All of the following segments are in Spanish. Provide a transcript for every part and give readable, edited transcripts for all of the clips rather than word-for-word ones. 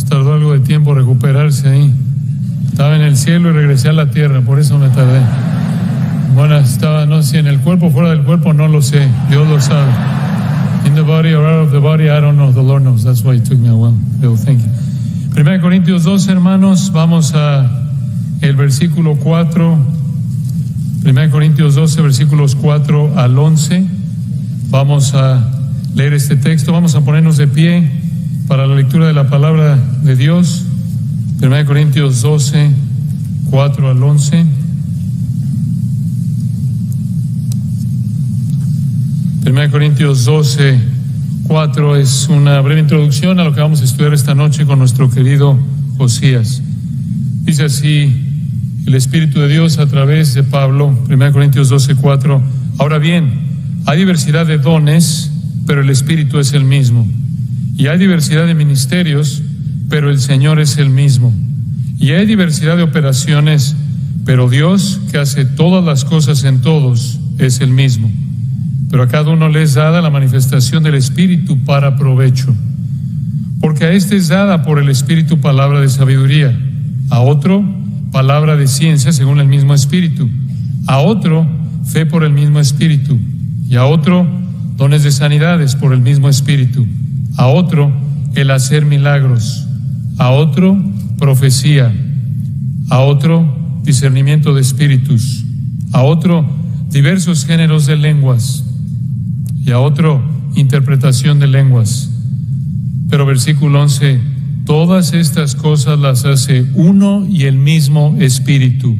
Tardó algo de tiempo recuperarse ahí. Estaba en el cielo y regresé a la tierra, por eso me tardé. Bueno, estaba, no sé si en el cuerpo o fuera del cuerpo, no lo sé. Dios lo sabe. In the body or out of the body, I don't know. The Lord knows. That's why it took me a while. Bill, thank you. 1 Corintios 2, hermanos, vamos a el versículo 4. 1 Corintios 12, versículos 4 al 11. Vamos a leer este texto. Vamos a ponernos de pie para la lectura de la palabra de Dios. 1 Corintios 12, 4 al 11. 1 Corintios 12, 4 es una breve introducción a lo que vamos a estudiar esta noche con nuestro querido Josías. Dice así el Espíritu de Dios a través de Pablo, 1 Corintios 12, 4. Ahora bien, hay diversidad de dones, pero el Espíritu es el mismo. Y hay diversidad de ministerios, pero el Señor es el mismo. Y hay diversidad de operaciones, pero Dios, que hace todas las cosas en todos, es el mismo. Pero a cada uno le es dada la manifestación del Espíritu para provecho. Porque a este es dada por el Espíritu palabra de sabiduría, a otro palabra de ciencia según el mismo Espíritu, a otro fe por el mismo Espíritu, y a otro dones de sanidades por el mismo Espíritu, a otro el hacer milagros, a otro profecía, a otro discernimiento de espíritus, a otro diversos géneros de lenguas, y a otro interpretación de lenguas. Pero versículo 11, todas estas cosas las hace uno y el mismo Espíritu,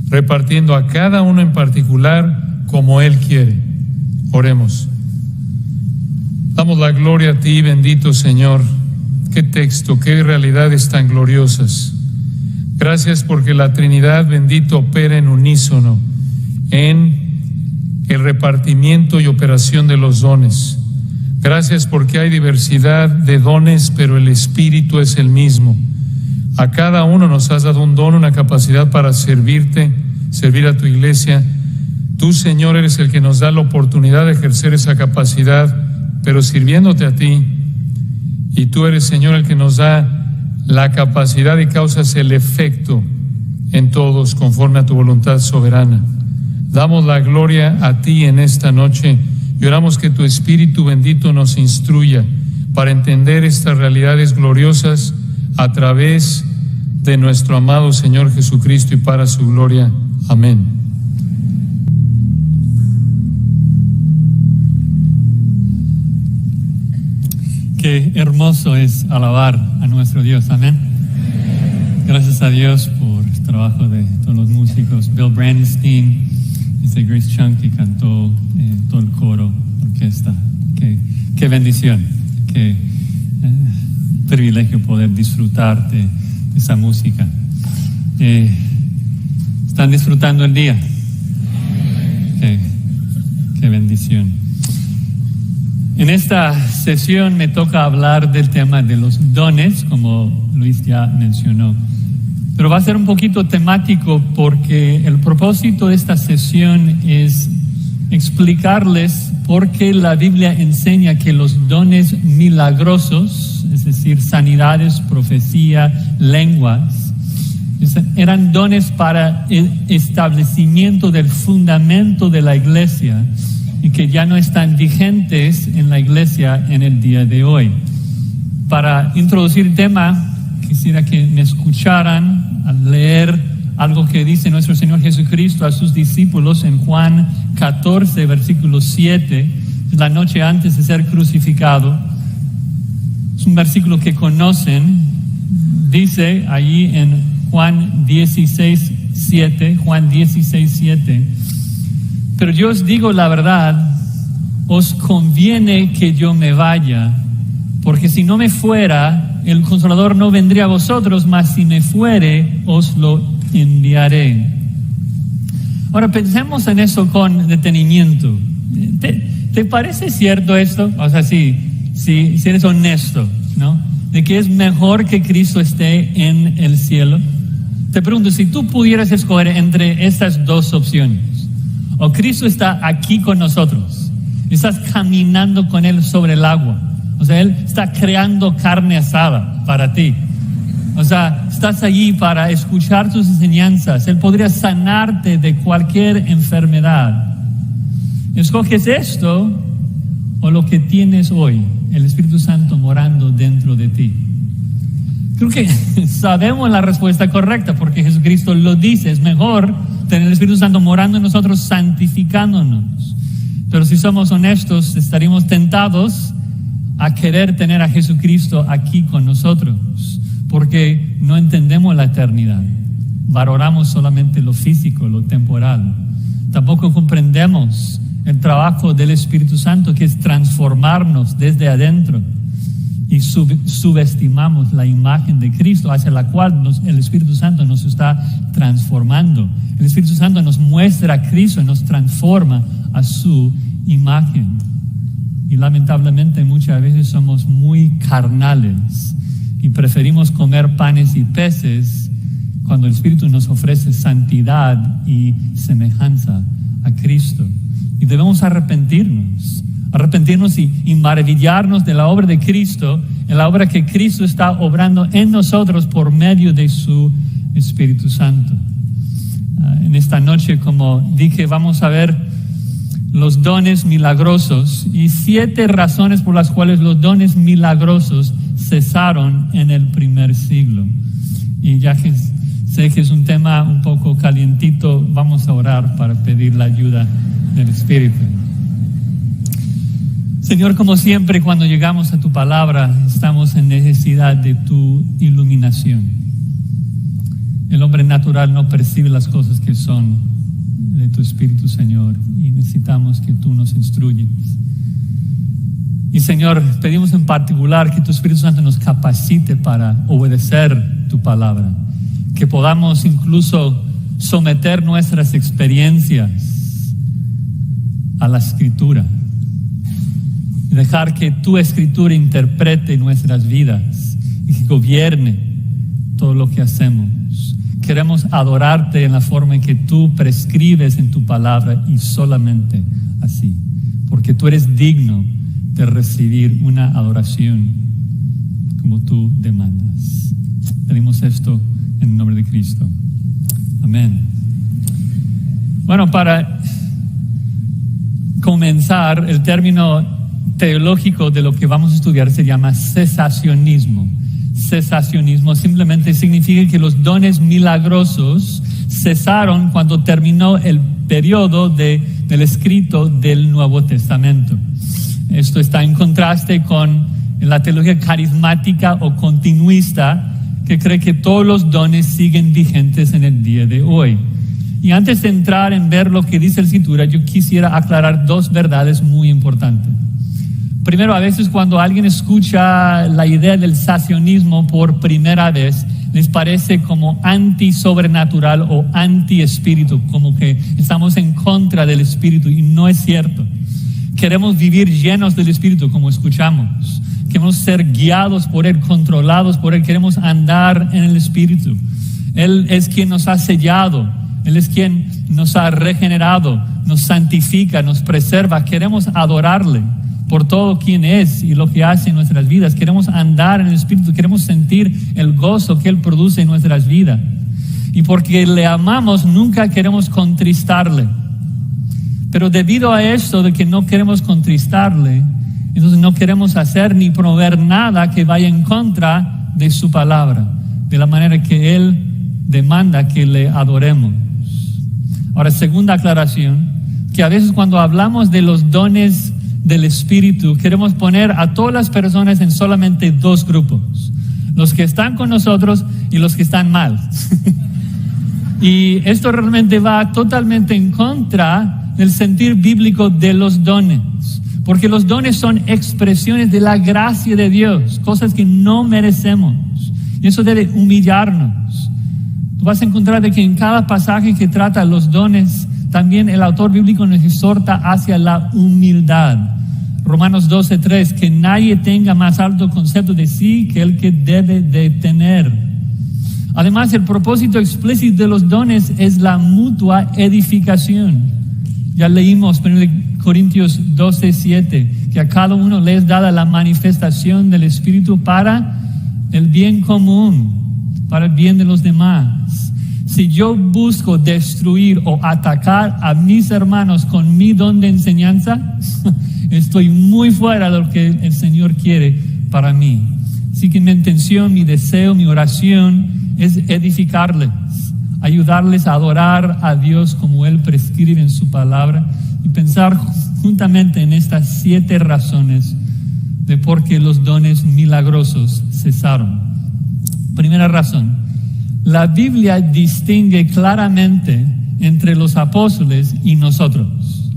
repartiendo a cada uno en particular como Él quiere. Oremos. Damos la gloria a ti, bendito Señor. Qué texto, qué realidades tan gloriosas. Gracias porque la Trinidad, bendito, opera en unísono en el repartimiento y operación de los dones. Gracias porque hay diversidad de dones, pero el Espíritu es el mismo. A cada uno nos has dado un don, una capacidad para servirte, servir a tu iglesia. Tú, Señor, eres el que nos da la oportunidad de ejercer esa capacidad, pero sirviéndote a ti. Y tú eres, Señor, el que nos da la capacidad y causas el efecto en todos conforme a tu voluntad soberana. Damos la gloria a ti en esta noche y oramos que tu Espíritu bendito nos instruya para entender estas realidades gloriosas a través de nuestro amado Señor Jesucristo y para su gloria. Amén. Qué hermoso es alabar a nuestro Dios. Amén. Gracias a Dios por el trabajo de todos los músicos. Bill Brandenstein, Grace Chung que cantó, todo el coro, orquesta. Qué bendición, qué privilegio poder disfrutar de esa música. ¿Están disfrutando el día? Qué bendición. En esta sesión me toca hablar del tema de los dones, como Luis ya mencionó. Pero va a ser un poquito temático porque el propósito de esta sesión es explicarles por qué la Biblia enseña que los dones milagrosos, es decir, sanidades, profecía, lenguas, eran dones para el establecimiento del fundamento de la iglesia y que ya no están vigentes en la iglesia en el día de hoy. Para introducir el tema, quisiera que me escucharan al leer algo que dice nuestro Señor Jesucristo a sus discípulos en Juan 14, versículo 7, la noche antes de ser crucificado. Es un versículo que conocen. Dice allí en Juan 16, 7, pero yo os digo la verdad, os conviene que yo me vaya, porque si no me fuera, el Consolador no vendría a vosotros, mas si me fuere, os lo enviaré. Ahora pensemos en eso con detenimiento. ¿Te parece cierto esto? O sea, si eres honesto, ¿no? De que es mejor que Cristo esté en el cielo. Te pregunto, si tú pudieras escoger entre estas dos opciones, o Cristo está aquí con nosotros, estás caminando con Él sobre el agua, o sea, Él está creando carne asada para ti, o sea, estás allí para escuchar tus enseñanzas, Él podría sanarte de cualquier enfermedad. ¿Escoges esto o lo que tienes hoy, el Espíritu Santo morando dentro de ti? Creo que sabemos la respuesta correcta porque Jesucristo lo dice, es mejor tener el Espíritu Santo morando en nosotros, santificándonos. Pero si somos honestos, estaríamos tentados a querer tener a Jesucristo aquí con nosotros, porque no entendemos la eternidad, valoramos solamente lo físico, lo temporal. Tampoco comprendemos el trabajo del Espíritu Santo, que es transformarnos desde adentro, y subestimamos la imagen de Cristo hacia la cual el Espíritu Santo nos está transformando. El Espíritu Santo nos muestra a Cristo y nos transforma a su imagen. Y lamentablemente muchas veces somos muy carnales y preferimos comer panes y peces cuando el Espíritu nos ofrece santidad y semejanza a Cristo. Y debemos arrepentirnos y maravillarnos de la obra de Cristo, en la obra que Cristo está obrando en nosotros por medio de su Espíritu Santo. En esta noche, como dije, vamos a ver los dones milagrosos y 7 razones por las cuales los dones milagrosos cesaron en el primer siglo. Y ya que sé que es un tema un poco calientito, vamos a orar para pedir la ayuda del Espíritu. Señor, como siempre, cuando llegamos a tu palabra, estamos en necesidad de tu iluminación. El hombre natural no percibe las cosas que son de tu Espíritu, Señor, y necesitamos que tú nos instruyas. Y Señor, pedimos en particular que tu Espíritu Santo nos capacite para obedecer tu palabra, que podamos incluso someter nuestras experiencias a la Escritura, y dejar que tu Escritura interprete nuestras vidas y que gobierne todo lo que hacemos. Queremos adorarte en la forma en que tú prescribes en tu palabra y solamente así, porque tú eres digno de recibir una adoración como tú demandas. Pedimos esto en el nombre de Cristo. Amén. Bueno, para comenzar, el término teológico de lo que vamos a estudiar se llama cesacionismo. Cesacionismo simplemente significa que los dones milagrosos cesaron cuando terminó el periodo del escrito del Nuevo Testamento. Esto está en contraste con la teología carismática o continuista, que cree que todos los dones siguen vigentes en el día de hoy. Y antes de entrar en ver lo que dice la Escritura, yo quisiera aclarar dos verdades muy importantes. Primero, a veces cuando alguien escucha la idea del cesacionismo por primera vez, les parece como anti-sobrenatural o anti-espíritu, como que estamos en contra del espíritu, y no es cierto. Queremos vivir llenos del espíritu, como escuchamos. Queremos ser guiados por Él, controlados por Él. Queremos andar en el espíritu. Él es quien nos ha sellado. Él es quien nos ha regenerado, nos santifica, nos preserva. Queremos adorarle por todo quien es y lo que hace en nuestras vidas. Queremos andar en el espíritu. Queremos sentir el gozo que Él produce en nuestras vidas. Y porque le amamos, nunca queremos contristarle. Pero debido a esto de que no queremos contristarle, entonces no queremos hacer ni promover nada que vaya en contra de su palabra, de la manera que Él demanda que le adoremos. Ahora, segunda aclaración, que a veces cuando hablamos de los dones del Espíritu, queremos poner a todas las personas en solamente dos grupos: los que están con nosotros y los que están mal. Y esto realmente va totalmente en contra del sentir bíblico de los dones. Porque los dones son expresiones de la gracia de Dios, cosas que no merecemos. Y eso debe humillarnos. Tú vas a encontrar de que en cada pasaje que trata los dones, también el autor bíblico nos exhorta hacia la humildad. Romanos 12:3, que nadie tenga más alto concepto de sí que el que debe de tener. Además, el propósito explícito de los dones es la mutua edificación. Ya leímos en Corintios 12:7, que a cada uno le es dada la manifestación del Espíritu para el bien común, para el bien de los demás. Si yo busco destruir o atacar a mis hermanos con mi don de enseñanza, estoy muy fuera de lo que el Señor quiere para mí. Así que mi intención, mi deseo, mi oración es edificarles, ayudarles a adorar a Dios como Él prescribe en su palabra, y pensar juntamente en estas 7 razones de por qué los dones milagrosos cesaron. Primera razón: la Biblia distingue claramente entre los apóstoles y nosotros.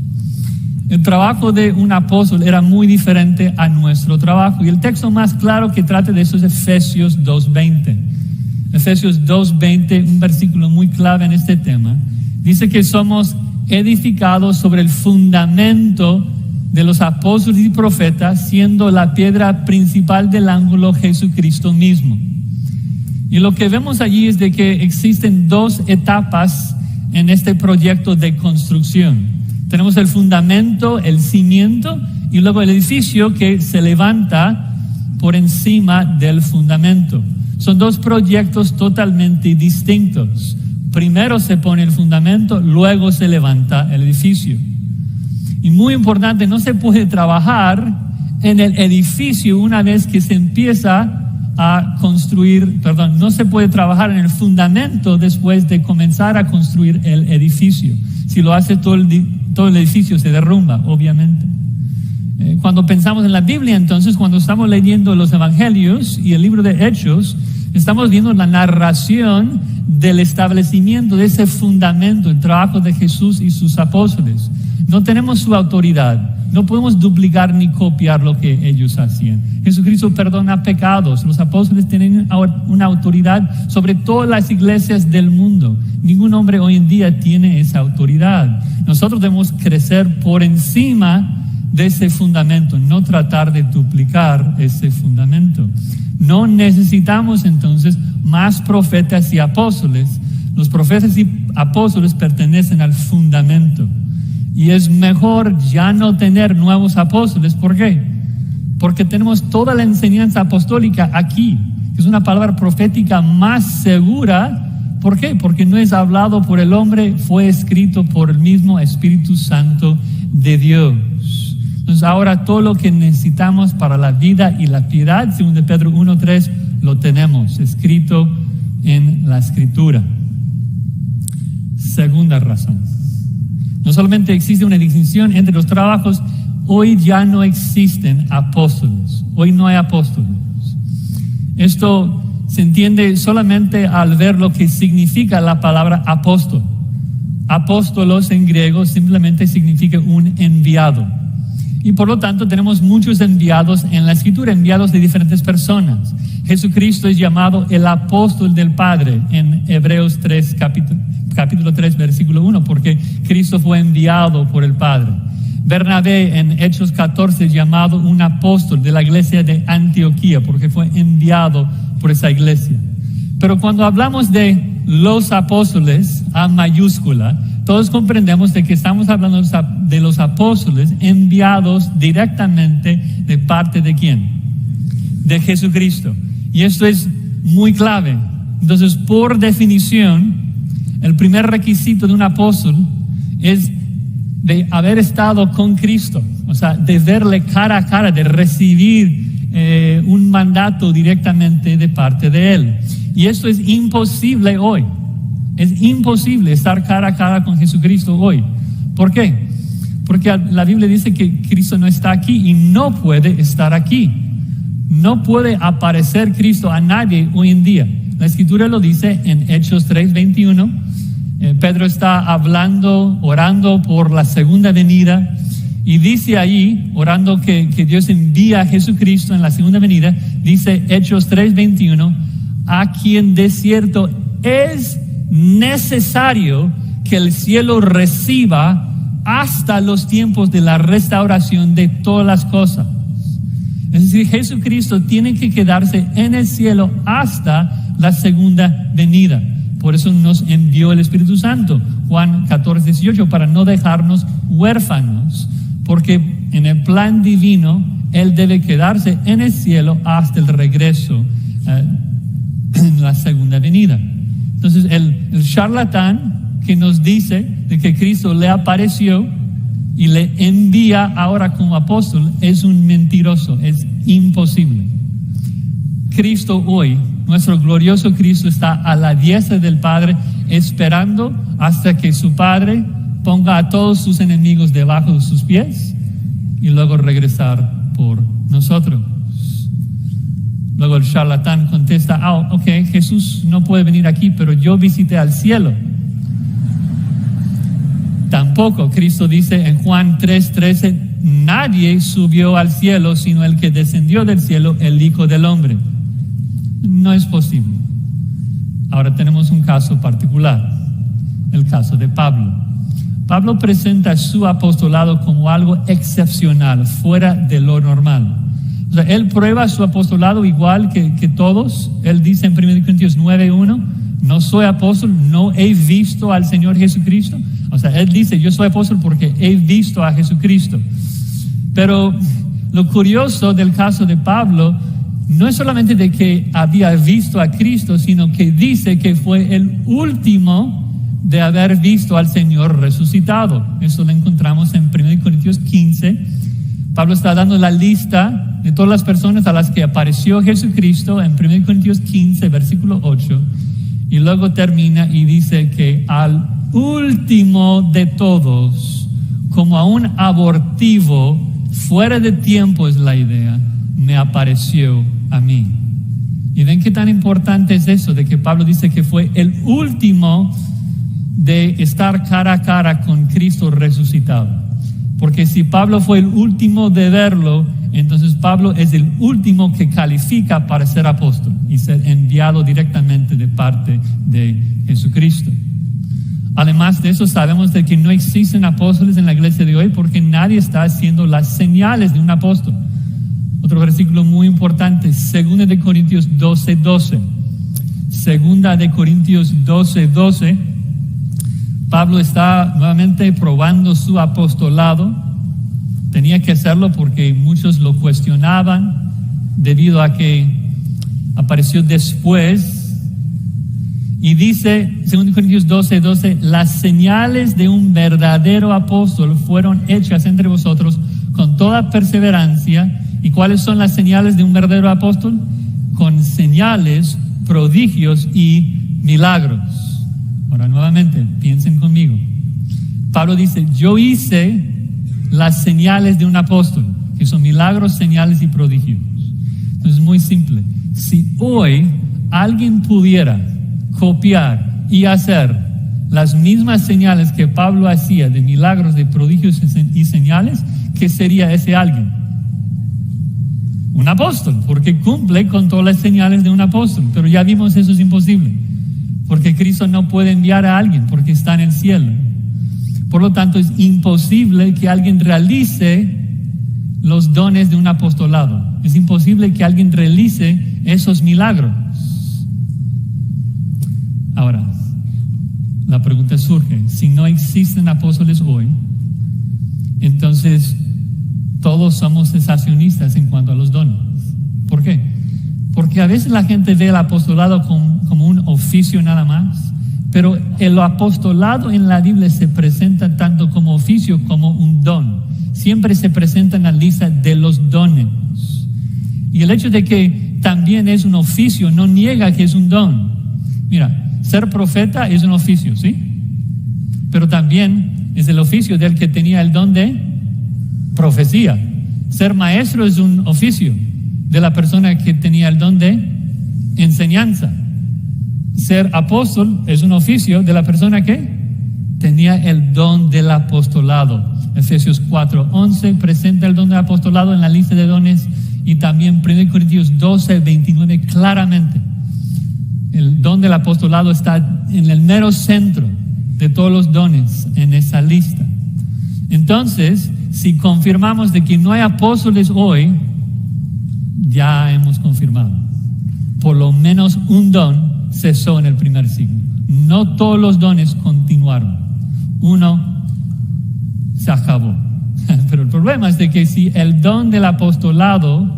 El trabajo de un apóstol era muy diferente a nuestro trabajo, y el texto más claro que trata de eso es Efesios 2:20. Efesios 2:20, un versículo muy clave en este tema, dice que somos edificados sobre el fundamento de los apóstoles y profetas, siendo la piedra principal del ángulo Jesucristo mismo. Y lo que vemos allí es de que existen 2 etapas en este proyecto de construcción. Tenemos el fundamento, el cimiento, y luego el edificio que se levanta por encima del fundamento. Son 2 proyectos totalmente distintos. Primero se pone el fundamento, luego se levanta el edificio. Y muy importante, no se puede trabajar en el edificio una vez que se empieza a construir, no se puede trabajar en el fundamento después de comenzar a construir el edificio. Si lo hace todo el edificio se derrumba, obviamente. Cuando pensamos en la Biblia, entonces, cuando estamos leyendo los Evangelios y el libro de Hechos, estamos viendo la narración del establecimiento de ese fundamento, el trabajo de Jesús y sus apóstoles. No tenemos su autoridad, no podemos duplicar ni copiar lo que ellos hacían. Jesucristo perdona pecados, los apóstoles tienen una autoridad sobre todas las iglesias del mundo. Ningún hombre hoy en día tiene esa autoridad. Nosotros debemos crecer por encima de ese fundamento, no tratar de duplicar ese fundamento. No necesitamos entonces más profetas y apóstoles. Los profetas y apóstoles pertenecen al fundamento. Y es mejor ya no tener nuevos apóstoles. ¿Por qué? Porque tenemos toda la enseñanza apostólica aquí. Es una palabra profética más segura ¿Por qué? Porque no es hablado por el hombre, fue escrito por el mismo Espíritu Santo de Dios. Entonces ahora todo lo que necesitamos para la vida y la piedad, según de Pedro 1:3, lo tenemos escrito en la Escritura. Segunda razón. No solamente existe una distinción entre los trabajos, hoy ya no existen apóstoles. Hoy no hay apóstoles. Esto se entiende solamente al ver lo que significa la palabra apóstol. Apóstolos en griego simplemente significa un enviado. Y por lo tanto tenemos muchos enviados en la Escritura, enviados de diferentes personas. Jesucristo es llamado el apóstol del Padre en Hebreos 3, capítulo 3, versículo 1, porque Cristo fue enviado por el Padre. Bernabé en Hechos 14 es llamado un apóstol de la iglesia de Antioquía, porque fue enviado por esa iglesia. Pero cuando hablamos de los apóstoles, a mayúscula, todos comprendemos de que estamos hablando de los apóstoles enviados directamente de parte de ¿quién? De Jesucristo. Y esto es muy clave. Entonces, por definición, el primer requisito de un apóstol es de haber estado con Cristo, o sea, de verle cara a cara, de recibir un mandato directamente de parte de Él. Y esto es imposible hoy. Es imposible estar cara a cara con Jesucristo hoy. ¿Por qué? Porque la Biblia dice que Cristo no está aquí y no puede estar aquí. No puede aparecer Cristo a nadie hoy en día. La Escritura lo dice en Hechos 3:21. Pedro está hablando, orando por la segunda venida, y dice ahí, orando que Dios envía a Jesucristo en la segunda venida, dice Hechos 3:21, a quien de cierto es necesario que el cielo reciba hasta los tiempos de la restauración de todas las cosas. Es decir, Jesucristo tiene que quedarse en el cielo hasta la segunda venida. Por eso nos envió el Espíritu Santo, Juan 14:18, para no dejarnos huérfanos, porque en el plan divino Él debe quedarse en el cielo hasta el regreso en la segunda venida. Entonces el charlatán que nos dice de que Cristo le apareció y le envía ahora como apóstol es un mentiroso, es imposible. Cristo hoy, nuestro glorioso Cristo, está a la diestra del Padre, esperando hasta que su Padre ponga a todos sus enemigos debajo de sus pies y luego regresar por nosotros. Luego el charlatán contesta, ok, Jesús no puede venir aquí, pero yo visité al cielo. Tampoco, Cristo dice en Juan 3:13, nadie subió al cielo sino el que descendió del cielo, el Hijo del Hombre. No es posible. Ahora tenemos un caso particular, el caso de Pablo. Pablo presenta su apostolado como algo excepcional, fuera de lo normal. O sea, él prueba su apostolado igual que todos. Él dice en 1 Corintios 9:1, no soy apóstol, no he visto al Señor Jesucristo. O sea, él dice, yo soy apóstol porque he visto a Jesucristo. Pero lo curioso del caso de Pablo no es solamente de que había visto a Cristo, sino que dice que fue el último de haber visto al Señor resucitado. Eso lo encontramos en 1 Corintios 15. Pablo está dando la lista de todas las personas a las que apareció Jesucristo en 1 Corintios 15, versículo 8. Y luego termina y dice que al último de todos, como a un abortivo, fuera de tiempo es la idea, me apareció a mí. Y ven qué tan importante es eso, de que Pablo dice que fue el último de estar cara a cara con Cristo resucitado. Porque si Pablo fue el último de verlo, entonces Pablo es el último que califica para ser apóstol y ser enviado directamente de parte de Jesucristo. Además de eso, sabemos de que no existen apóstoles en la iglesia de hoy porque nadie está haciendo las señales de un apóstol. Otro versículo muy importante, 2 de Corintios 12:12. 2 de Corintios 12:12. Pablo está nuevamente probando su apostolado. Tenía que hacerlo porque muchos lo cuestionaban debido a que apareció después. Y dice, 2 Corintios 12:12, las señales de un verdadero apóstol fueron hechas entre vosotros con toda perseverancia. ¿Y cuáles son las señales de un verdadero apóstol? Con señales, prodigios y milagros. Ahora nuevamente, piensen conmigo. Pablo dice, yo hice las señales de un apóstol, que son milagros, señales y prodigios. Entonces es muy simple. Si hoy alguien pudiera copiar y hacer las mismas señales que Pablo hacía de milagros, de prodigios y señales, ¿qué sería ese alguien? Un apóstol, porque cumple con todas las señales de un apóstol. Pero ya vimos eso es imposible, porque Cristo no puede enviar a alguien porque está en el cielo. Por lo tanto, es imposible que alguien realice los dones de un apostolado. Es imposible que alguien realice esos milagros. Ahora, la pregunta surge, si no existen apóstoles hoy, entonces todos somos cesacionistas en cuanto a los dones. ¿Por qué? Porque a veces la gente ve el apostolado como un oficio nada más, pero el apostolado en la Biblia se presenta tanto como oficio como un don. Siempre se presenta en la lista de los dones. Y el hecho de que también es un oficio no niega que es un don. Mira, ser profeta es un oficio, ¿sí? Pero también es el oficio del que tenía el don de profecía. Ser maestro es un oficio de la persona que tenía el don de enseñanza. Ser apóstol es un oficio de la persona que tenía el don del apostolado. Efesios 4:11 presenta el don del apostolado en la lista de dones, y también 1 Corintios 12:29 claramente. El don del apostolado está en el mero centro de todos los dones en esa lista. Entonces, si confirmamos de que no hay apóstoles hoy, ya hemos confirmado. Por lo menos un don cesó en el primer siglo. No todos los dones continuaron. Uno se acabó. Pero el problema es de que si el don del apostolado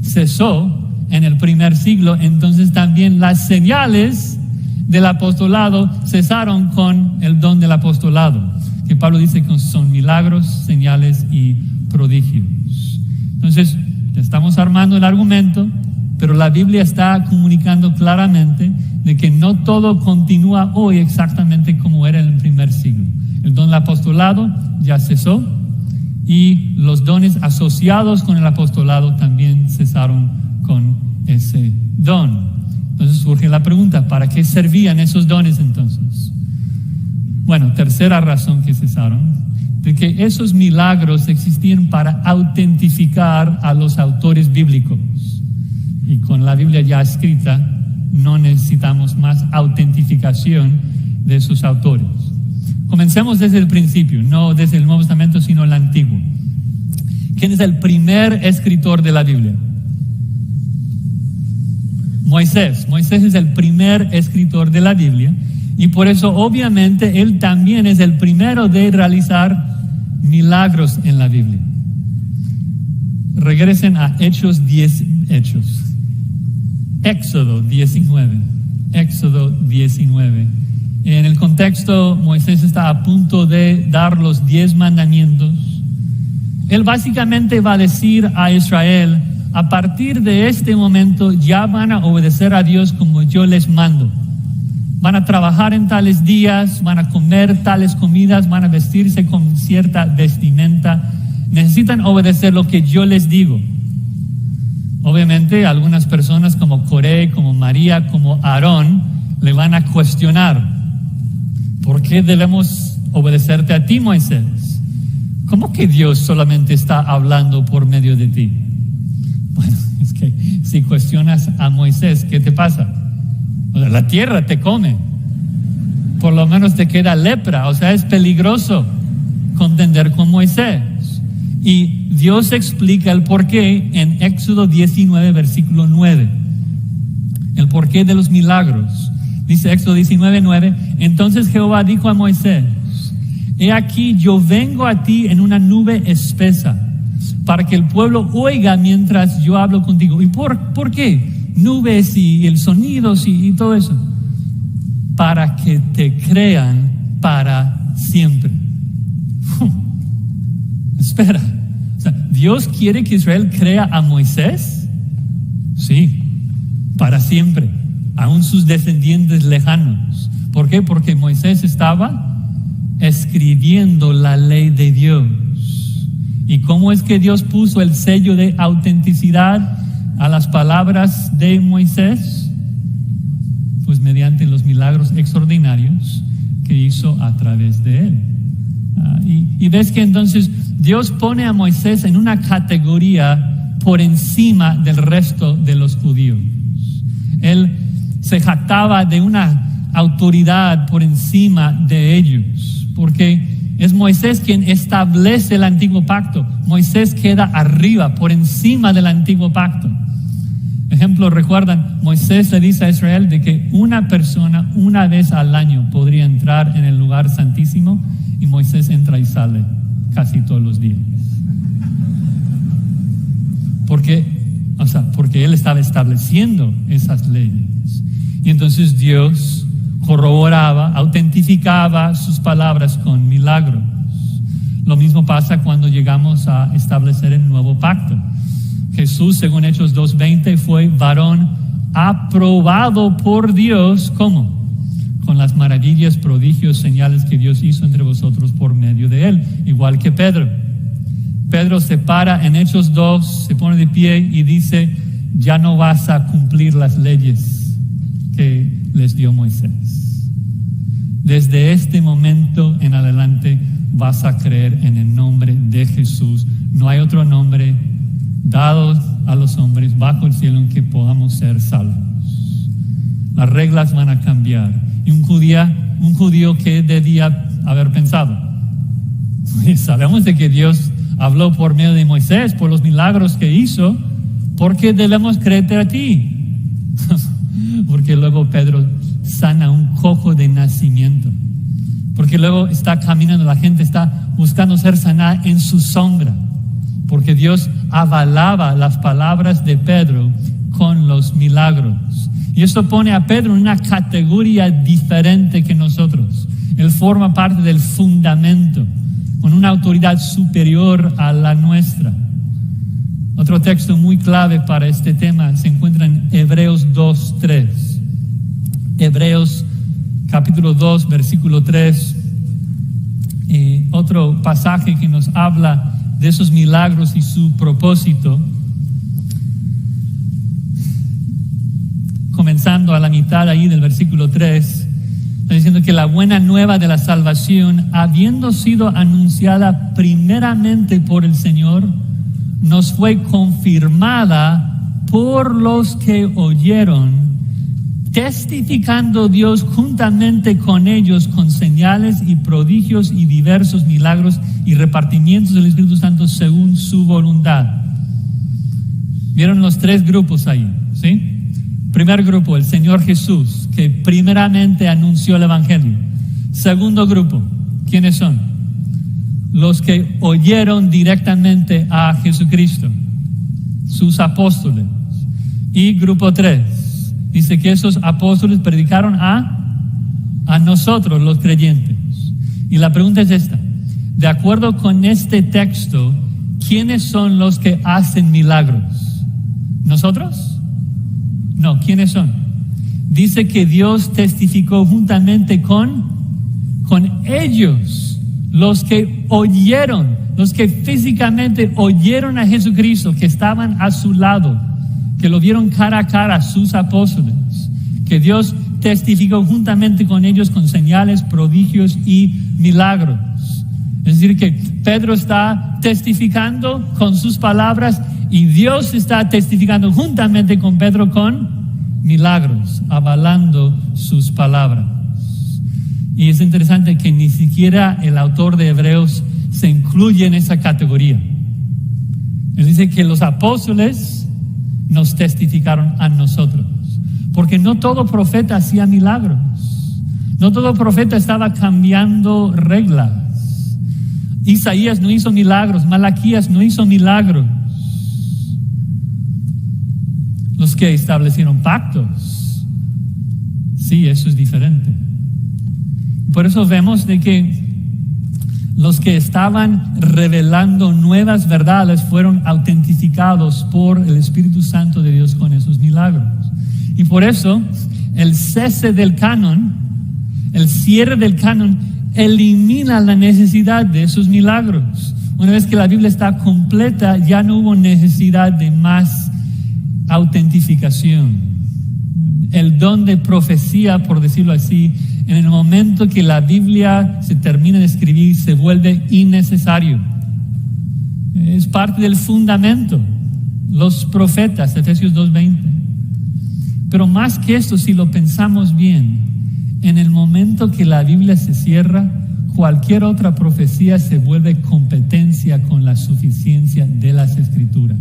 cesó en el primer siglo, entonces también las señales del apostolado cesaron con el don del apostolado, que Pablo dice que son milagros, señales y prodigios. Entonces, estamos armando el argumento, pero la Biblia está comunicando claramente de que no todo continúa hoy exactamente como era en el primer siglo. El don del apostolado ya cesó y los dones asociados con el apostolado también cesaron con ese don. Entonces surge la pregunta, ¿para qué servían esos dones entonces? Bueno, tercera razón que cesaron, de que esos milagros existían para autentificar a los autores bíblicos. Y con la Biblia ya escrita, no necesitamos más autentificación de sus autores. Comencemos desde el principio, no desde el Nuevo Testamento, sino el Antiguo. ¿Quién es el primer escritor de la Biblia? Moisés. Moisés es el primer escritor de la Biblia, y por eso obviamente él también es el primero de realizar milagros en la Biblia. Regresen a Éxodo 19. Éxodo 19. En el contexto, Moisés está a punto de dar los 10 mandamientos. Él básicamente va a decir a Israel, a partir de este momento ya van a obedecer a Dios como yo les mando. Van a trabajar en tales días, van a comer tales comidas, van a vestirse con cierta vestimenta. Necesitan obedecer lo que yo les digo. Obviamente algunas personas como Coré, como María, como Aarón le van a cuestionar. ¿Por qué debemos obedecerte a ti, Moisés? ¿Cómo que Dios solamente está hablando por medio de ti? Bueno, es que si cuestionas a Moisés, ¿qué te pasa? O sea, la tierra te come. Por lo menos te queda lepra. O sea, es peligroso contender con Moisés. Y Dios explica el porqué en Éxodo 19, versículo 9. El porqué de los milagros. Dice Éxodo 19, 9. Entonces Jehová dijo a Moisés: He aquí yo vengo a ti en una nube espesa, para que el pueblo oiga mientras yo hablo contigo. ¿Y por qué? Nubes y el sonido y todo eso. para que te crean para siempre. Espera, o sea, ¿Dios quiere que Israel crea a Moisés? Sí, para siempre, aún sus descendientes lejanos. ¿Por qué? Porque Moisés estaba escribiendo la ley de Dios. ¿Y cómo es que Dios puso el sello de autenticidad a las palabras de Moisés? Pues mediante los milagros extraordinarios que hizo a través de él. Y ves que entonces Dios pone a Moisés en una categoría por encima del resto de los judíos. Él se jactaba de una autoridad por encima de ellos, porque es Moisés quien establece el antiguo pacto. Moisés queda arriba, por encima del antiguo pacto. Ejemplo, recuerdan, Moisés le dice a Israel de que una persona una vez al año podría entrar en el lugar santísimo, y Moisés entra y sale casi todos los días. Porque él estaba estableciendo esas leyes. Y entonces Dios corroboraba, autentificaba sus palabras con milagros. Lo mismo pasa cuando llegamos a establecer el nuevo pacto. Jesús, según Hechos 2:20, fue varón aprobado por Dios. ¿Cómo? Con las maravillas, prodigios, señales que Dios hizo entre vosotros por medio de él, igual que Pedro. Pedro se para en Hechos 2, se pone de pie y dice: ya no vas a cumplir las leyes que les dio Moisés. Desde este momento en adelante vas a creer en el nombre de Jesús. No hay otro nombre dado a los hombres bajo el cielo en que podamos ser salvos. Las reglas van a cambiar. Y un judío que debía haber pensado: sabemos de que Dios habló por medio de Moisés, por los milagros que hizo, ¿por qué debemos creerte a ti? Porque luego Pedro sana a un cojo de nacimiento. Porque luego está caminando, la gente está buscando ser sanada en su sombra. Porque Dios avalaba las palabras de Pedro con los milagros. Y esto pone a Pedro en una categoría diferente que nosotros. Él forma parte del fundamento, con una autoridad superior a la nuestra. Otro texto muy clave para este tema se encuentra en Hebreos 2:3. Hebreos capítulo 2, versículo 3. Otro pasaje que nos habla de esos milagros y su propósito. Comenzando a la mitad ahí del versículo 3, está diciendo que la buena nueva de la salvación, habiendo sido anunciada primeramente por el Señor, nos fue confirmada por los que oyeron, testificando Dios juntamente con ellos con señales y prodigios y diversos milagros y repartimientos del Espíritu Santo según su voluntad. ¿Vieron los tres grupos ahí? ¿Sí? Primer grupo, el Señor Jesús, que primeramente anunció el Evangelio. Segundo grupo, ¿quiénes son? Los que oyeron directamente a Jesucristo, sus apóstoles. Y grupo 3, dice que esos apóstoles predicaron a nosotros, los creyentes. Y la pregunta es esta: de acuerdo con este texto, ¿quiénes son los que hacen milagros? ¿Nosotros? No, ¿quiénes son? Dice que Dios testificó juntamente con ellos, los que oyeron, los que físicamente oyeron a Jesucristo, que estaban a su lado, que lo vieron cara a cara, sus apóstoles, que Dios testificó juntamente con ellos con señales, prodigios y milagros. Es decir, que Pedro está testificando con sus palabras y Dios está testificando juntamente con Pedro con milagros, avalando sus palabras. Y es interesante que ni siquiera el autor de Hebreos se incluye en esa categoría. Él dice que los apóstoles nos testificaron a nosotros, porque no todo profeta hacía milagros, no todo profeta estaba cambiando reglas. Isaías no hizo milagros, Malaquías no hizo milagros. Los que establecieron pactos, sí, eso es diferente. Por eso vemos de que los que estaban revelando nuevas verdades fueron autentificados por el Espíritu Santo de Dios con esos milagros. Y por eso el cese del canon, el cierre del canon, elimina la necesidad de esos milagros. Una vez que la Biblia está completa, ya no hubo necesidad de más autentificación. El don de profecía, por decirlo así, en el momento que la Biblia se termina de escribir, se vuelve innecesario. Es parte del fundamento. Los profetas, Efesios 2:20. Pero más que esto, si lo pensamos bien, en el momento que la Biblia se cierra, cualquier otra profecía se vuelve competencia con la suficiencia de las Escrituras.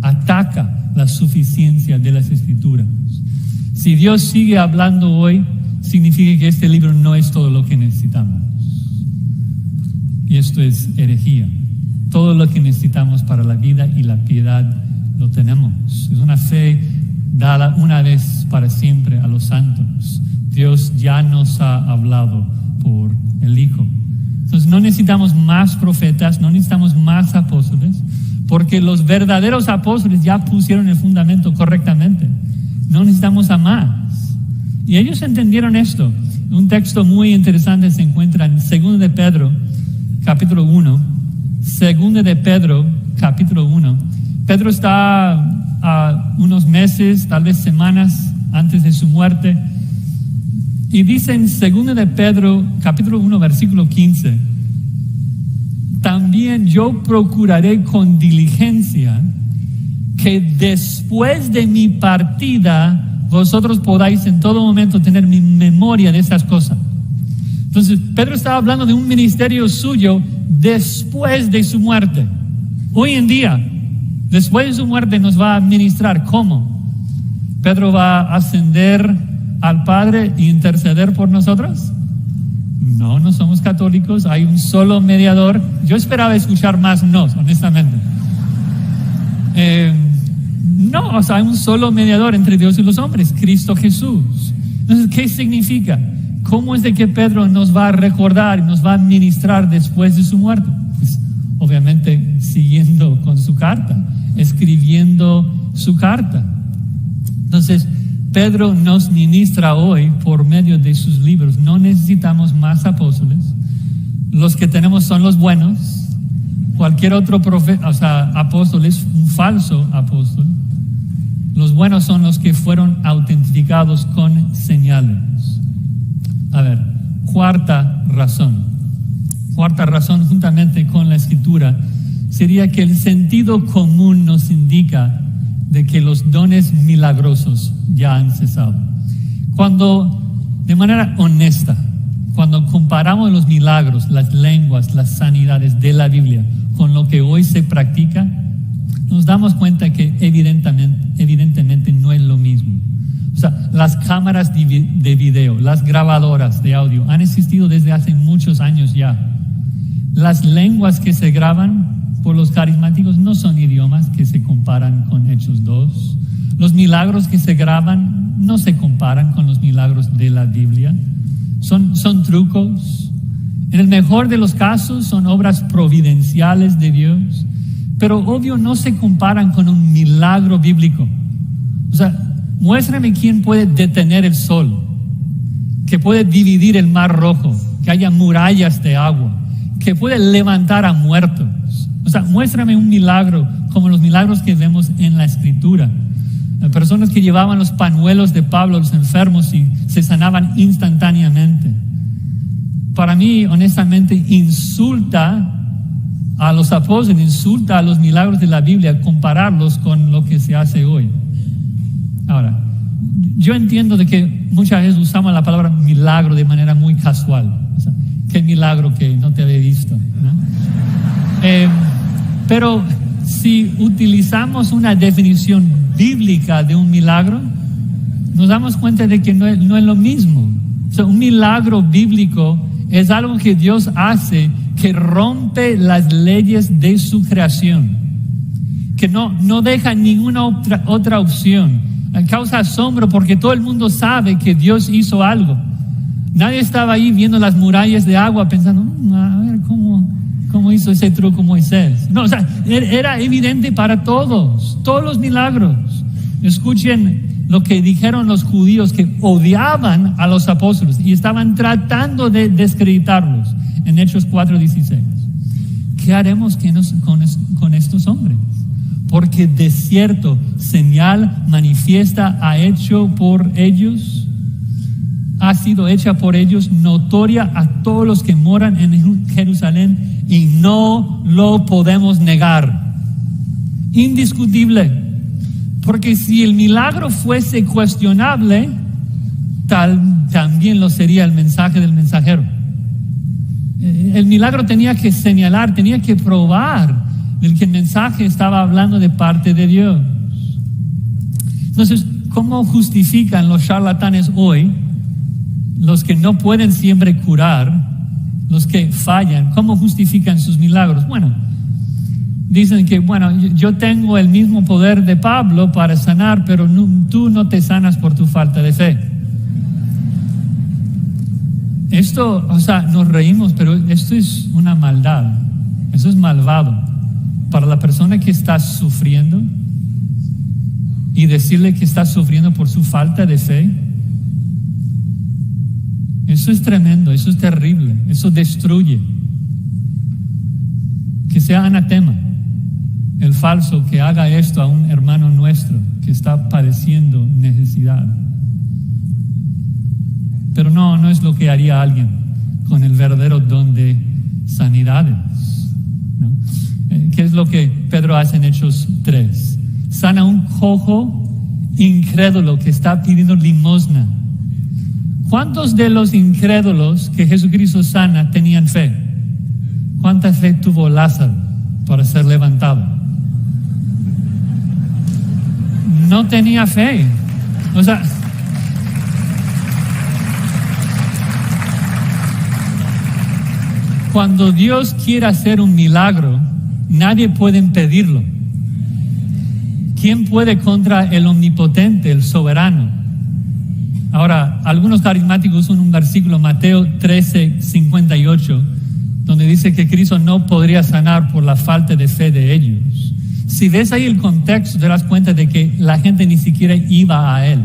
Ataca la suficiencia de las Escrituras. Si Dios sigue hablando hoy, significa que este libro no es todo lo que necesitamos. Y esto es herejía. Todo lo que necesitamos para la vida y la piedad lo tenemos. Es una fe dada una vez para siempre a los santos. Dios ya nos ha hablado por el Hijo. Entonces no necesitamos más profetas, no necesitamos más apóstoles, porque los verdaderos apóstoles ya pusieron el fundamento correctamente. No necesitamos a más. Y ellos entendieron esto. Un texto muy interesante se encuentra en 2 de Pedro, capítulo 1. 2 de Pedro, capítulo 1. Pedro está a unos meses, tal vez semanas antes de su muerte. Y dice en 2 de Pedro, capítulo 1, versículo 15: también yo procuraré con diligencia que después de mi partida vosotros podáis en todo momento tener mi memoria de esas cosas. Entonces, Pedro estaba hablando de un ministerio suyo después de su muerte. Hoy en día, después de su muerte nos va a ministrar. ¿Cómo? ¿Pedro va a ascender al Padre e interceder por nosotros? No, no somos católicos, hay un solo mediador. Yo esperaba escuchar más no, honestamente. No, o sea, hay un solo mediador entre Dios y los hombres, Cristo Jesús. Entonces, ¿qué significa? ¿Cómo es de que Pedro nos va a recordar y nos va a ministrar después de su muerte? Pues, obviamente, siguiendo con su carta, escribiendo su carta. Entonces, Pedro nos ministra hoy por medio de sus libros. No necesitamos más apóstoles. Los que tenemos son los buenos. Cualquier otro apóstol es un falso apóstol. Los buenos son los que fueron autentificados con señales. A ver, cuarta razón juntamente con la Escritura sería que el sentido común nos indica de que los dones milagrosos ya han cesado. Cuando, de manera honesta, cuando comparamos los milagros, las lenguas, las sanidades de la Biblia con lo que hoy se practica, nos damos cuenta que evidentemente no es lo mismo. O sea, las cámaras de video, las grabadoras de audio han existido desde hace muchos años ya. Las lenguas que se graban por los carismáticos no son idiomas que se comparan con Hechos 2. Los milagros que se graban no se comparan con los milagros de la Biblia. Son trucos. En el mejor de los casos son obras providenciales de Dios, pero obvio no se comparan con un milagro bíblico. O sea, muéstrame quién puede detener el sol, que puede dividir el mar rojo, que haya murallas de agua, que puede levantar a muertos. O sea, muéstrame un milagro como los milagros que vemos en la Escritura. Personas que llevaban los pañuelos de Pablo a los enfermos y se sanaban instantáneamente. Para mí, honestamente, insulta a los apóstoles, insulta a los milagros de la Biblia compararlos con lo que se hace hoy. Ahora, yo entiendo de que muchas veces usamos la palabra milagro de manera muy casual. O sea, qué milagro que no te había visto, ¿no? Pero si utilizamos una definición bíblica de un milagro, nos damos cuenta de que no es lo mismo. O sea, un milagro bíblico es algo que Dios hace que rompe las leyes de su creación, que no deja ninguna otra opción. Causa asombro porque todo el mundo sabe que Dios hizo algo. Nadie estaba ahí viendo las murallas de agua pensando, a ver cómo hizo ese truco Moisés. No, o sea, era evidente para todos los milagros. Escuchen lo que dijeron los judíos que odiaban a los apóstoles y estaban tratando de desacreditarlos en Hechos 4:16. ¿Qué haremos con estos hombres? Porque de cierto señal manifiesta ha sido hecha por ellos notoria a todos los que moran en Jerusalén y no lo podemos negar. Indiscutible. Porque si el milagro fuese cuestionable, también lo sería el mensaje del mensajero. El milagro tenía que señalar, tenía que probar del que el mensaje estaba hablando de parte de Dios. Entonces, ¿cómo justifican los charlatanes hoy, los que no pueden siempre curar, los que fallan? ¿Cómo justifican sus milagros? Bueno, dicen que, yo tengo el mismo poder de Pablo para sanar, pero tú no te sanas por tu falta de fe. Esto, nos reímos, pero esto es una maldad. Eso es malvado. Para la persona que está sufriendo y decirle que está sufriendo por su falta de fe, eso es tremendo, eso es terrible, eso destruye. Que sea anatema el falso que haga esto a un hermano nuestro que está padeciendo necesidad. Pero no es lo que haría alguien con el verdadero don de sanidades, ¿no? ¿Qué es lo que Pedro hace en Hechos 3? Sana a un cojo incrédulo que está pidiendo limosna. ¿Cuántos de los incrédulos que Jesucristo sana tenían fe? ¿Cuánta fe tuvo Lázaro para ser levantado? No tenía fe. Cuando Dios quiere hacer un milagro, nadie puede impedirlo. ¿Quién puede contra el omnipotente, el soberano? Ahora, algunos carismáticos usan un versículo, Mateo 13:58, donde dice que Cristo no podría sanar por la falta de fe de ellos. Si ves ahí el contexto, te das cuenta de que la gente ni siquiera iba a él.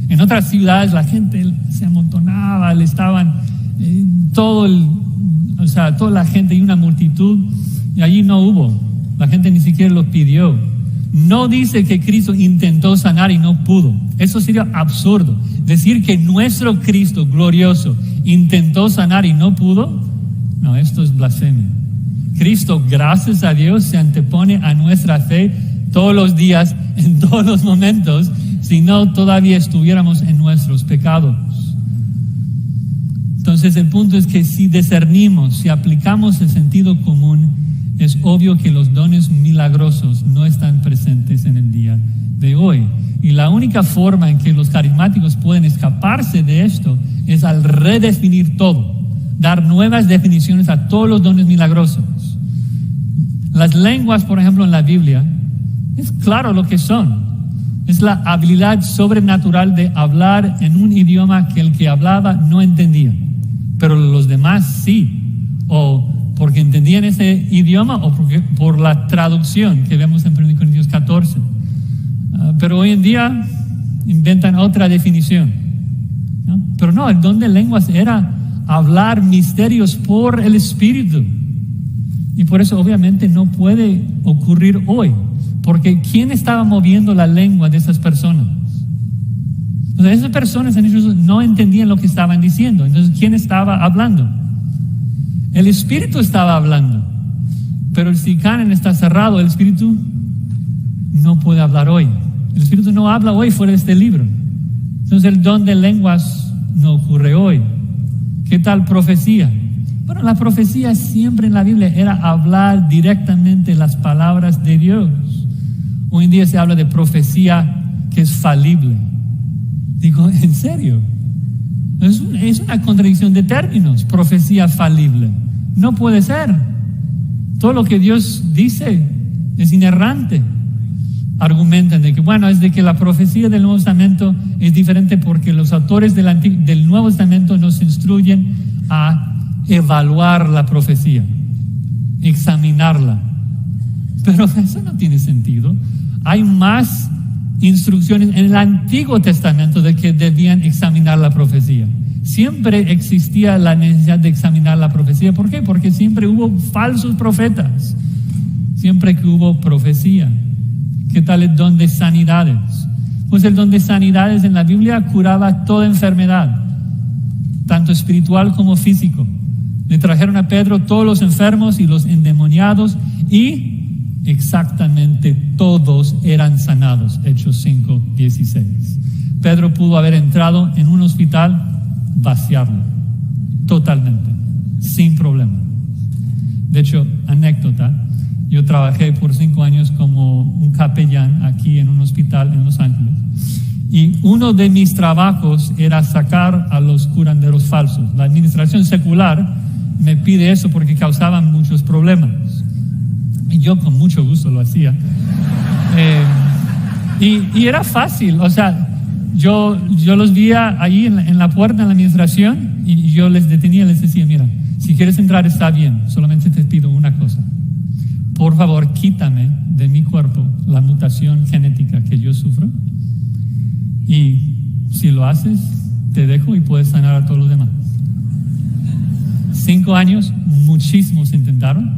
En otras ciudades la gente se amontonaba, le estaban toda la gente y una multitud, y allí no hubo. La gente ni siquiera lo pidió. No dice que Cristo intentó sanar y no pudo. Eso sería absurdo. Decir que nuestro Cristo glorioso intentó sanar y no pudo, no, esto es blasfemia. Cristo, gracias a Dios, se antepone a nuestra fe todos los días, en todos los momentos, si no todavía estuviéramos en nuestros pecados. Entonces el punto es que si discernimos, si aplicamos el sentido común, es obvio que los dones milagrosos no están presentes en el día de hoy. Y la única forma en que los carismáticos pueden escaparse de esto es al redefinir todo, dar nuevas definiciones a todos los dones milagrosos. Las lenguas, por ejemplo, en la Biblia, es claro lo que son. Es la habilidad sobrenatural de hablar en un idioma que el que hablaba no entendía, pero los demás sí, o porque entendían ese idioma o por la traducción que vemos en 1 Corintios 14. Pero hoy en día inventan otra definición, ¿no? Pero no, el don de lenguas era hablar misterios por el Espíritu. Y por eso obviamente no puede ocurrir hoy, porque ¿quién estaba moviendo la lengua de esas personas? O sea, esas personas en ellos no entendían lo que estaban diciendo. Entonces, ¿quién estaba hablando? El Espíritu estaba hablando, pero si el canon está cerrado, el Espíritu no puede hablar hoy. El Espíritu no habla hoy fuera de este libro. Entonces el don de lenguas no ocurre hoy. ¿Qué tal profecía? Bueno, la profecía siempre en la Biblia era hablar directamente las palabras de Dios. Hoy en día se habla de profecía que es falible. Digo, ¿en serio? Es una contradicción de términos, profecía falible. No puede ser. Todo lo que Dios dice es inerrante. argumentan de que, bueno, es de que la profecía del Nuevo Testamento es diferente porque los autores del Nuevo Testamento nos instruyen a evaluar la profecía, examinarla. Pero eso no tiene sentido. Hay más instrucciones en el Antiguo Testamento de que debían examinar la profecía. Siempre existía la necesidad de examinar la profecía. ¿Por qué? Porque siempre hubo falsos profetas. Siempre que hubo profecía. ¿Qué tal el don de sanidades? Pues el don de sanidades en la Biblia curaba toda enfermedad, tanto espiritual como físico. Le trajeron a Pedro todos los enfermos y los endemoniados y exactamente todos eran sanados. Hechos 5:16. Pedro pudo haber entrado en un hospital, vaciarlo totalmente, sin problema. De hecho, anécdota, yo trabajé por 5 años como un capellán aquí en un hospital en Los Ángeles y uno de mis trabajos era sacar a los curanderos falsos. La administración secular me pide eso porque causaban muchos problemas y yo con mucho gusto lo hacía. Y era fácil, o sea, yo los veía ahí en la puerta en la administración y yo les detenía y les decía, mira, si quieres entrar está bien, solamente te pido una cosa. Por favor, quítame de mi cuerpo la mutación genética que yo sufro y si lo haces, te dejo y puedes sanar a todos los demás. 5 años, muchísimos intentaron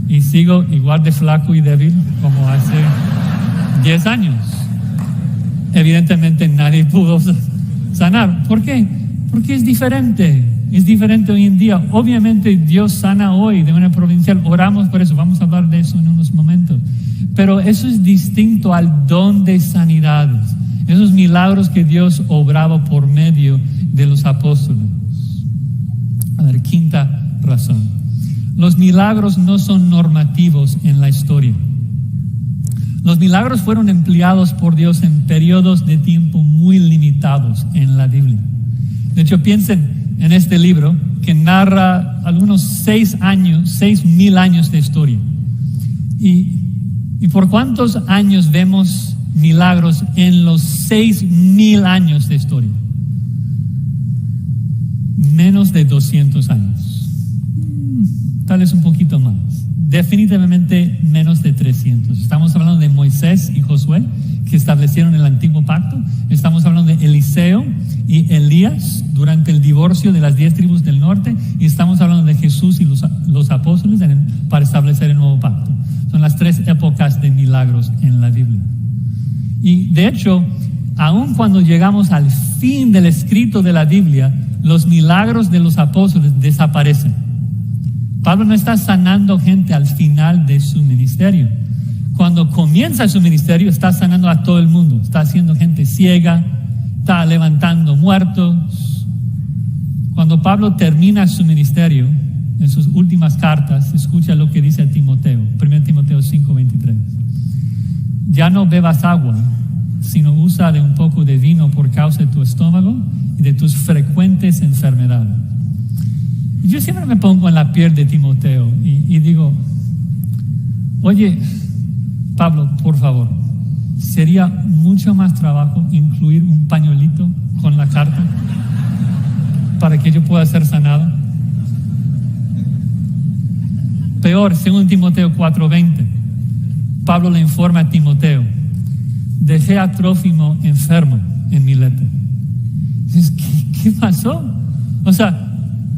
y sigo igual de flaco y débil como hace 10 años. Evidentemente nadie pudo sanar. ¿Por qué? Porque es diferente hoy en día. Obviamente Dios sana hoy de manera providencial, oramos por eso, vamos a hablar de eso en unos momentos. Pero eso es distinto al don de sanidades, esos milagros que Dios obraba por medio de los apóstoles. A ver, quinta razón. Los milagros no son normativos en la historia. Los milagros fueron empleados por Dios en periodos de tiempo muy limitados en la Biblia. De hecho, piensen en este libro que narra algunos 6,000 años de historia. ¿Y por cuántos años vemos milagros en los 6,000 años de historia? Menos de 200 años. Tal vez un poquito más. Definitivamente menos de 300. Estamos hablando de Moisés y Josué, que establecieron el antiguo pacto. Estamos hablando de Eliseo y Elías durante el divorcio de las 10 tribus del norte. Y estamos hablando de Jesús y los apóstoles para establecer el nuevo pacto. Son las 3 épocas de milagros en la Biblia. Y de hecho, aun cuando llegamos al fin del escrito de la Biblia, los milagros de los apóstoles desaparecen. Pablo no está sanando gente al final de su ministerio. Cuando comienza su ministerio, está sanando a todo el mundo. Está haciendo gente ciega, está levantando muertos. Cuando Pablo termina su ministerio, en sus últimas cartas, escucha lo que dice a Timoteo, 1 Timoteo 5:23. Ya no bebas agua, sino usa de un poco de vino por causa de tu estómago y de tus frecuentes enfermedades. Yo siempre me pongo en la piel de Timoteo y digo, oye, Pablo, por favor, sería mucho más trabajo incluir un pañuelito con la carta para que yo pueda ser sanado. Peor, según Timoteo 4:20, Pablo le informa a Timoteo, dejé a Trófimo enfermo en Mileto. Dices, ¿qué pasó? O sea,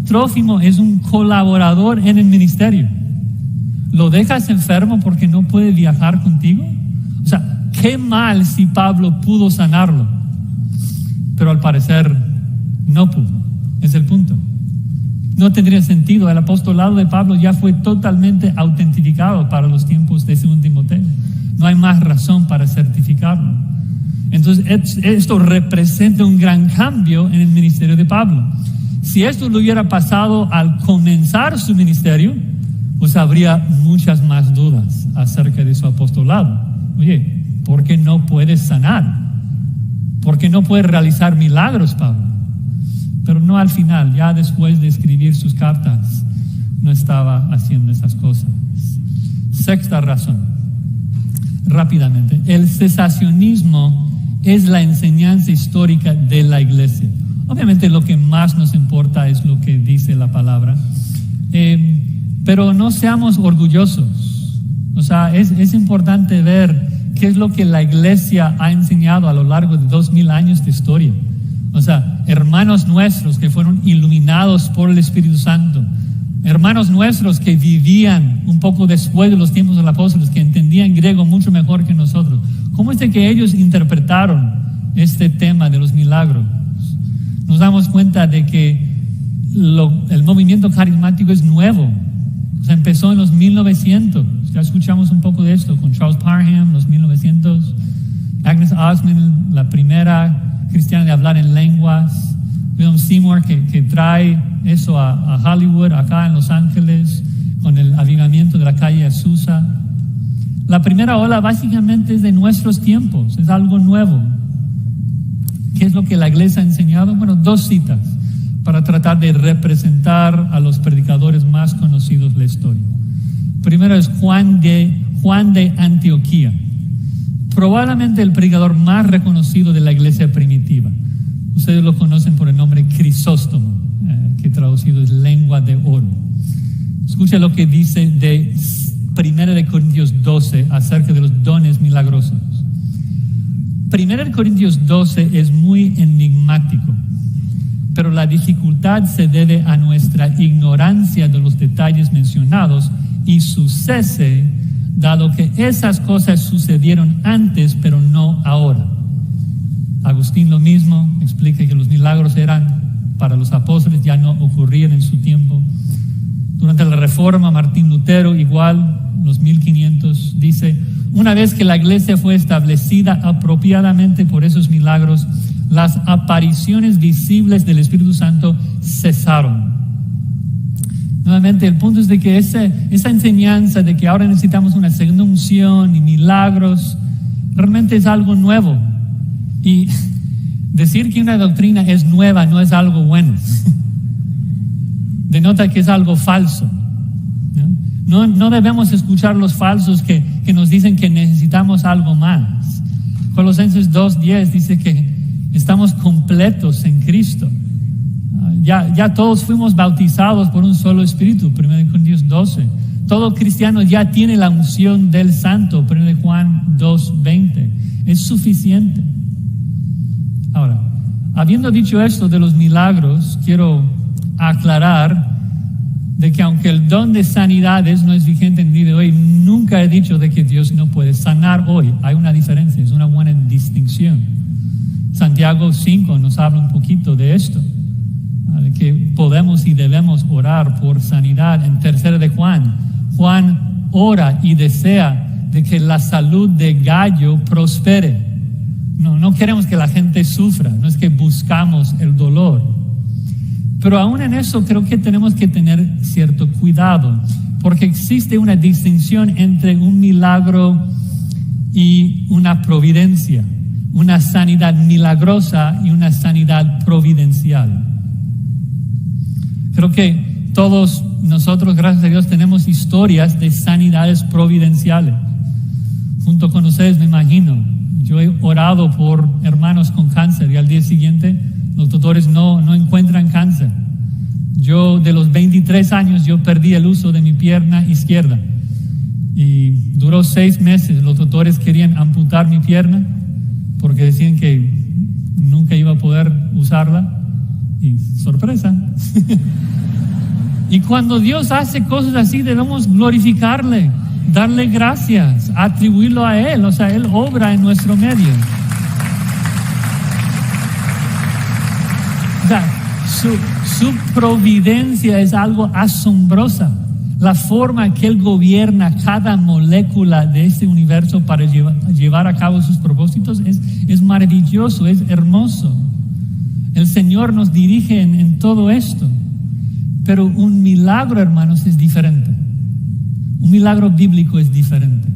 Trófimo es un colaborador en el ministerio. ¿Lo dejas enfermo porque no puede viajar contigo? O sea, qué mal si Pablo pudo sanarlo. Pero al parecer no pudo. Es el punto. No tendría sentido. El apostolado de Pablo ya fue totalmente autentificado para los tiempos de 2 Timoteo. No hay más razón para certificarlo. Entonces, esto representa un gran cambio en el ministerio de Pablo. Si esto le hubiera pasado al comenzar su ministerio, pues habría muchas más dudas acerca de su apostolado. Oye, ¿por qué no puedes sanar? ¿Por qué no puedes realizar milagros, Pablo? Pero no al final, ya después de escribir sus cartas, no estaba haciendo esas cosas. Sexta razón, rápidamente. El cesacionismo es la enseñanza histórica de la iglesia. Obviamente lo que más nos importa es lo que dice la palabra, pero no seamos orgullosos. O sea, es importante ver qué es lo que la iglesia ha enseñado a lo largo de 2000 años de historia. O sea, hermanos nuestros que fueron iluminados por el Espíritu Santo, hermanos nuestros que vivían un poco después de los tiempos de los apóstoles, que entendían griego mucho mejor que nosotros. ¿Cómo es de que ellos interpretaron este tema de los milagros? Nos damos cuenta de que el movimiento carismático es nuevo. O sea, empezó en los 1900. Ya escuchamos un poco de esto con Charles Parham, los 1900. Agnes Osman, la primera cristiana de hablar en lenguas. William Seymour, que trae eso a Hollywood, acá en Los Ángeles, con el avivamiento de la calle Azusa. La primera ola básicamente es de nuestros tiempos, es algo nuevo. ¿Qué es lo que la iglesia ha enseñado? Bueno, 2 citas para tratar de representar a los predicadores más conocidos de la historia. Primero es Juan de Antioquía, probablemente el predicador más reconocido de la iglesia primitiva. Ustedes lo conocen por el nombre Crisóstomo, que traducido es lengua de oro. Escucha lo que dice de 1 Corintios 12 acerca de los dones milagrosos. 1 Corintios 12 es muy enigmático, pero la dificultad se debe a nuestra ignorancia de los detalles mencionados y su cese, dado que esas cosas sucedieron antes, pero no ahora. Agustín lo mismo, explica que los milagros eran para los apóstoles, ya no ocurrían en su tiempo. Durante la Reforma, Martín Lutero, igual, los 1500, dice: una vez que la iglesia fue establecida apropiadamente por esos milagros, las apariciones visibles del Espíritu Santo cesaron. Nuevamente, el punto es de que esa enseñanza de que ahora necesitamos una segunda unción y milagros, realmente es algo nuevo. Y decir que una doctrina es nueva no es algo bueno. Denota que es algo falso. No debemos escuchar los falsos que nos dicen que necesitamos algo más. Colosenses 2:10 dice que estamos completos en Cristo. Ya todos fuimos bautizados por un solo Espíritu, 1 Corintios 12. Todo cristiano ya tiene la unción del Santo, 1 Juan 2:20. Es suficiente. Ahora, habiendo dicho esto de los milagros, quiero aclarar de que aunque el don de sanidades no es vigente en el día de hoy, nunca he dicho de que Dios no puede sanar hoy. Hay una diferencia, es una buena distinción. Santiago 5 nos habla un poquito de esto, de que podemos y debemos orar por sanidad. En 3 de Juan ora y desea de que la salud de Gallo prospere. No queremos que la gente sufra, no es que buscamos el dolor. Pero aún en eso creo que tenemos que tener cierto cuidado, porque existe una distinción entre un milagro y una providencia, una sanidad milagrosa y una sanidad providencial. Creo que todos nosotros, gracias a Dios, tenemos historias de sanidades providenciales. Junto con ustedes, me imagino, yo he orado por hermanos con cáncer y al día siguiente los doctores no encuentran cáncer. Yo, de los 23 años, yo perdí el uso de mi pierna izquierda y duró 6 meses. Los doctores querían amputar mi pierna porque decían que nunca iba a poder usarla. Y sorpresa. Y cuando Dios hace cosas así, debemos glorificarle, darle gracias, atribuirlo a Él. O sea, Él obra en nuestro medio. O sea, su providencia es algo asombrosa. La forma que Él gobierna cada molécula de este universo para llevar a cabo sus propósitos es maravilloso, es hermoso. El Señor nos dirige en todo esto. Pero un milagro, hermanos, es diferente. Un milagro bíblico es diferente.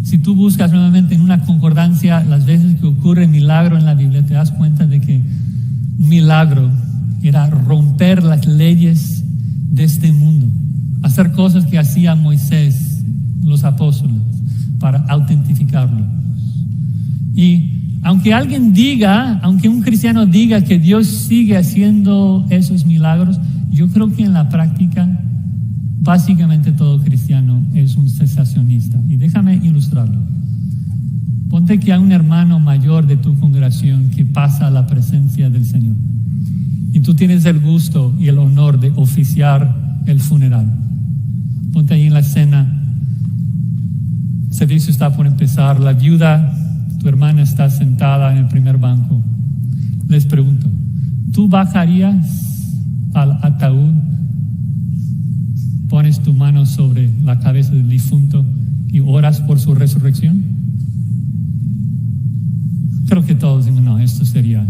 Si tú buscas nuevamente en una concordancia las veces que ocurre milagro en la Biblia, te das cuenta de que un milagro era romper las leyes de este mundo, hacer cosas que hacía Moisés, los apóstoles, para autentificarlo. Y aunque un cristiano diga que Dios sigue haciendo esos milagros, yo creo que en la práctica, básicamente todo cristiano es un cesacionista. Y déjame ilustrarlo. Ponte que hay un hermano mayor de tu congregación que pasa a la presencia del Señor. Y tú tienes el gusto y el honor de oficiar el funeral. Ponte ahí en la escena. El servicio está por empezar. La viuda, tu hermana, está sentada en el primer banco. Les pregunto, ¿tú bajarías al ataúd, pones tu mano sobre la cabeza del difunto y oras por su resurrección? Creo que todos decimos, no, esto sería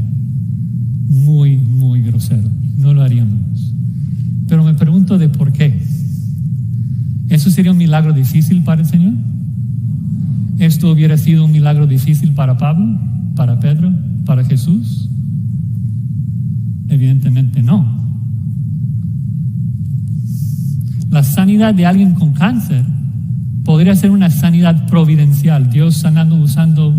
muy, muy grosero. No lo haríamos. Pero me pregunto de por qué. ¿Eso sería un milagro difícil para el Señor? ¿Esto hubiera sido un milagro difícil para Pablo, para Pedro, para Jesús? Evidentemente no. La sanidad de alguien con cáncer podría ser una sanidad providencial, Dios sanando usando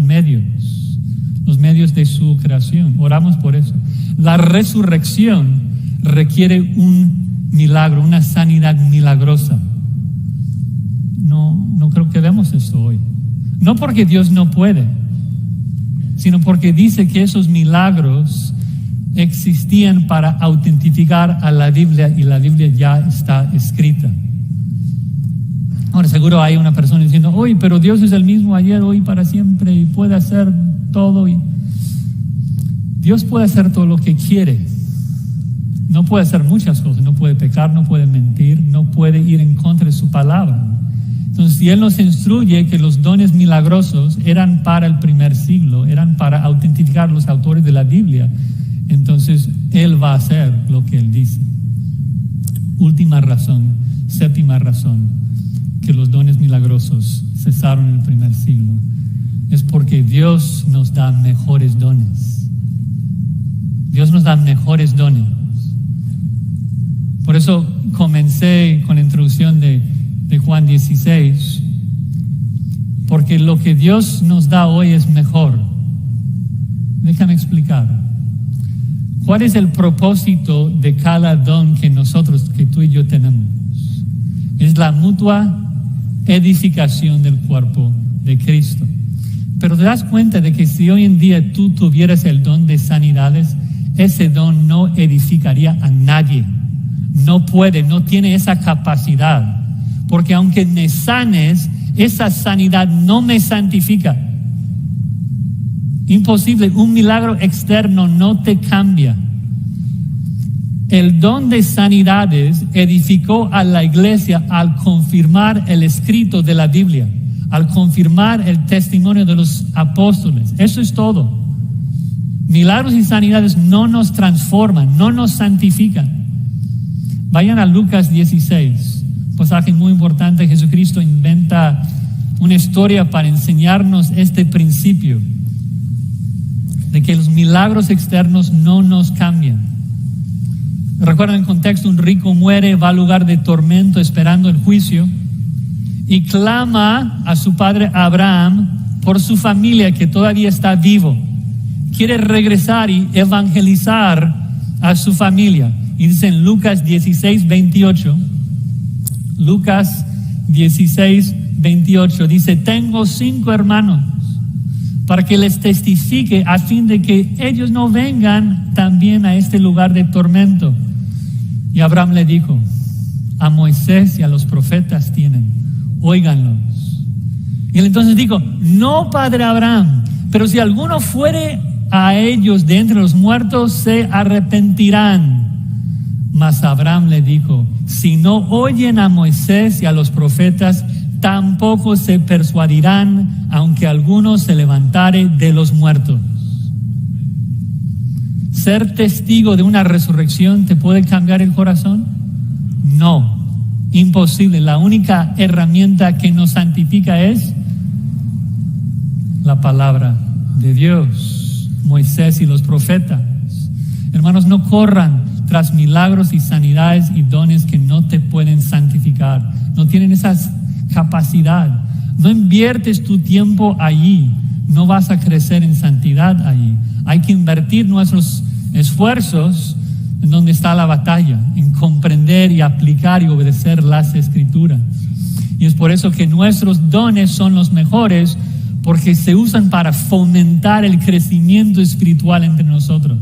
los medios de su creación. Oramos por eso. La resurrección requiere un milagro, una sanidad milagrosa. No creo que vemos esto hoy. No porque Dios no puede, sino porque dice que esos milagros existían para autentificar a la Biblia y la Biblia ya está escrita. Ahora seguro hay una persona diciendo, oye, pero Dios es el mismo ayer, hoy, para siempre y puede hacer todo. Dios puede hacer todo lo que quiere. No puede hacer muchas cosas, no puede pecar, no puede mentir, no puede ir en contra de su palabra. Entonces, si Él nos instruye que los dones milagrosos eran para el primer siglo, eran para autentificar los autores de la Biblia, entonces Él va a hacer lo que Él dice. Séptima razón, que los dones milagrosos cesaron en el primer siglo, es porque Dios nos da mejores dones. Dios nos da mejores dones. Por eso comencé con la introducción de Juan 16, porque lo que Dios nos da hoy es mejor. Déjame explicar. ¿Cuál es el propósito de cada don que tú y yo tenemos? Es la mutua edificación del cuerpo de Cristo. Pero te das cuenta de que si hoy en día tú tuvieras el don de sanidades, ese don no edificaría a nadie. No puede, no tiene esa capacidad. Porque aunque me sanes, esa sanidad no me santifica. Imposible, un milagro externo no te cambia. El don de sanidades edificó a la iglesia al confirmar el escrito de la Biblia, al confirmar el testimonio de los apóstoles. Eso es todo. Milagros y sanidades no nos transforman, no nos santifican. Vayan a Lucas 16. Pasaje muy importante. Jesucristo inventa una historia para enseñarnos este principio de que los milagros externos no nos cambian. Recuerden el contexto: un rico muere, va al lugar de tormento esperando el juicio y clama a su padre Abraham por su familia que todavía está vivo. Quiere regresar y evangelizar a su familia. Y dice en Lucas 16:28, Lucas 16:28 dice: tengo 5 hermanos para que les testifique a fin de que ellos no vengan también a este lugar de tormento. Y Abraham le dijo: a Moisés y a los profetas tienen, óiganlos. Y él entonces dijo: no, padre Abraham, pero si alguno fuere a ellos de entre los muertos, se arrepentirán. Mas Abraham le dijo: si no oyen a Moisés y a los profetas, tampoco se persuadirán, aunque alguno se levantare de los muertos. ¿Ser testigo de una resurrección te puede cambiar el corazón? No, imposible. La única herramienta que nos santifica es la palabra de Dios, Moisés y los profetas. Hermanos, no corran tras milagros y sanidades y dones que no te pueden santificar, no tienen esa capacidad. No inviertes tu tiempo allí, no vas a crecer en santidad allí. Hay que invertir nuestros esfuerzos en donde está la batalla, en comprender y aplicar y obedecer las Escrituras. Y es por eso que nuestros dones son los mejores, porque se usan para fomentar el crecimiento espiritual entre nosotros.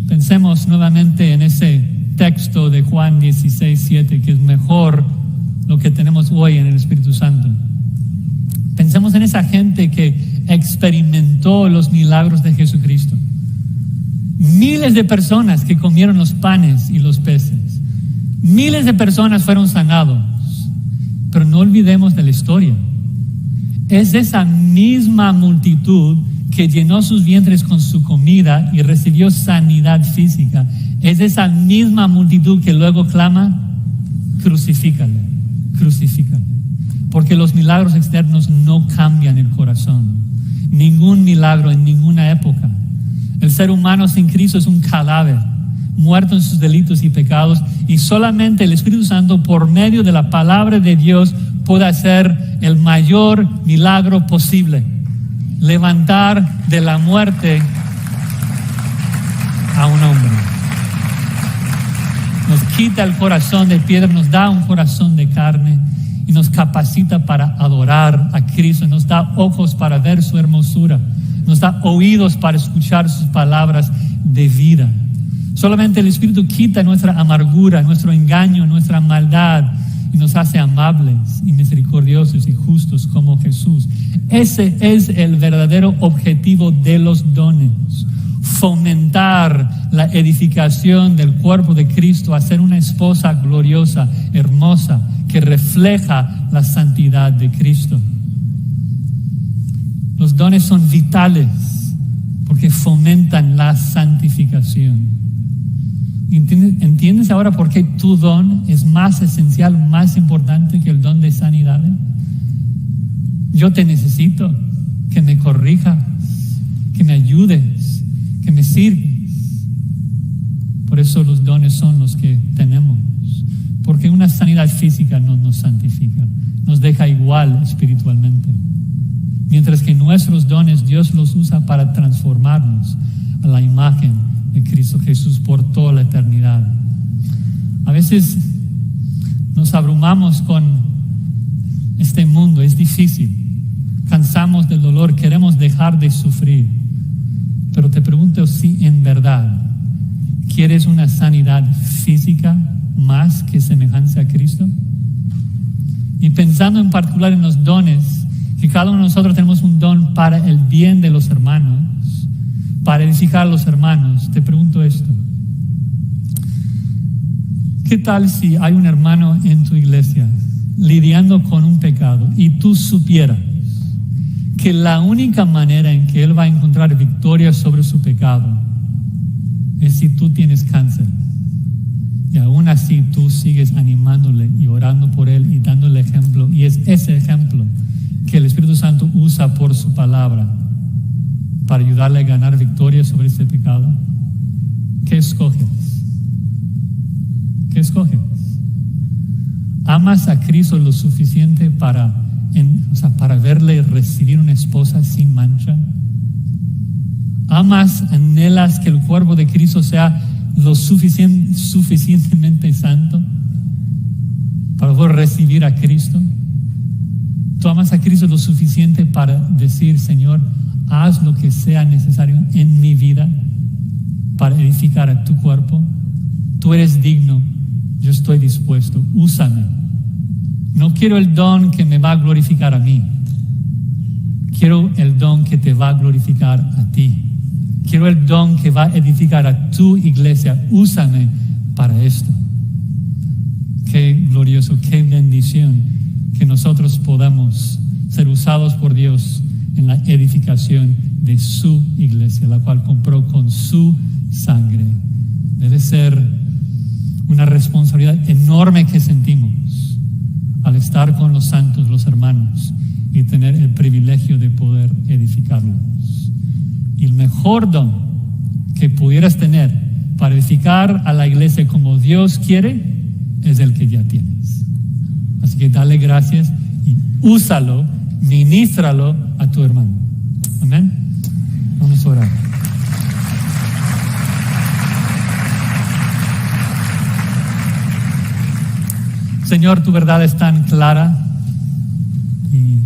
Pensemos nuevamente en ese texto de Juan 16:7, que es mejor lo que tenemos hoy en el Espíritu Santo. Pensemos en esa gente que experimentó los milagros de Jesucristo. Miles de personas que comieron los panes y los peces. Miles de personas fueron sanados. Pero no olvidemos de la historia. Es esa misma multitud que llenó sus vientres con su comida y recibió sanidad física. Es esa misma multitud que luego clama: crucifícale, crucifícale. Porque los milagros externos no cambian el corazón. Ningún milagro en ninguna época. El ser humano sin Cristo es un cadáver, muerto en sus delitos y pecados, y solamente el Espíritu Santo, por medio de la palabra de Dios, puede hacer el mayor milagro posible: levantar de la muerte a un hombre. Nos quita el corazón de piedra, nos da un corazón de carne y nos capacita para adorar a Cristo. Nos da ojos para ver su hermosura, nos da oídos para escuchar sus palabras de vida. Solamente el Espíritu quita nuestra amargura, nuestro engaño, nuestra maldad, y nos hace amables y misericordiosos y justos como Jesús. Ese es el verdadero objetivo de los dones: fomentar la edificación del cuerpo de Cristo, hacer una esposa gloriosa, hermosa, que refleja la santidad de Cristo. Los dones son vitales porque fomentan la santificación. ¿Entiendes ahora por qué tu don es más esencial, más importante que el don de sanidad? Yo te necesito que me corrijas, que me ayudes, que me sirves. Por eso los dones son los que tenemos. Porque una sanidad física no nos santifica, nos deja igual espiritualmente. Mientras que nuestros dones Dios los usa para transformarnos a la imagen de Cristo Jesús por toda la eternidad. A veces nos abrumamos con este mundo, es difícil. Cansamos del dolor, queremos dejar de sufrir. Pero te pregunto si en verdad quieres una sanidad física más que semejanza a Cristo. Y pensando en particular en los dones, que cada uno de nosotros tenemos un don para el bien de los hermanos, para edificar a los hermanos, te pregunto esto: ¿qué tal si hay un hermano en tu iglesia lidiando con un pecado y tú supieras que la única manera en que él va a encontrar victoria sobre su pecado es si tú tienes cáncer, y aún así tú sigues animándole y orando por él y dándole ejemplo, y es ese ejemplo que el Espíritu Santo usa por su palabra para ayudarle a ganar victoria sobre ese pecado? ¿Qué escoges? ¿Qué escoges? ¿Amas a Cristo lo suficiente para verle recibir una esposa sin mancha? ¿Anhelas que el cuerpo de Cristo sea lo suficientemente santo para poder recibir a Cristo? ¿Tú amas a Cristo lo suficiente para decir: Señor, haz lo que sea necesario en mi vida para edificar a tu cuerpo? Tú eres digno, yo estoy dispuesto, úsame. No quiero el don que me va a glorificar a mí, quiero el don que te va a glorificar a ti. Quiero el don que va a edificar a tu iglesia. Úsame para esto. Qué glorioso, qué bendición que nosotros podamos ser usados por Dios en la edificación de su iglesia, la cual compró con su sangre. Debe ser una responsabilidad enorme que sentimos al estar con los santos, los hermanos, y tener el privilegio de poder edificarlos. Y el mejor don que pudieras tener para edificar a la iglesia como Dios quiere es el que ya tienes. Así que dale gracias y úsalo Ministralo a tu hermano. Amén. Vamos a orar. Señor, tu verdad es tan clara y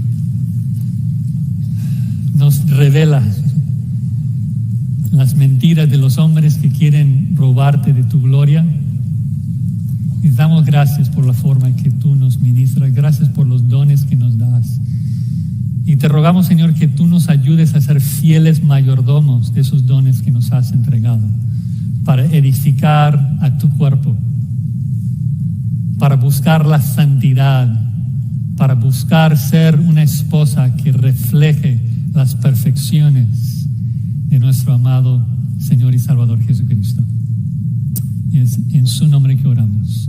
nos revela las mentiras de los hombres que quieren robarte de tu gloria. Y damos gracias por la forma en que tú nos ministras, gracias por los dones que nos das. Y te rogamos, Señor, que tú nos ayudes a ser fieles mayordomos de esos dones que nos has entregado, para edificar a tu cuerpo, para buscar la santidad, para buscar ser una esposa que refleje las perfecciones de nuestro amado Señor y Salvador Jesucristo. Y es en su nombre que oramos.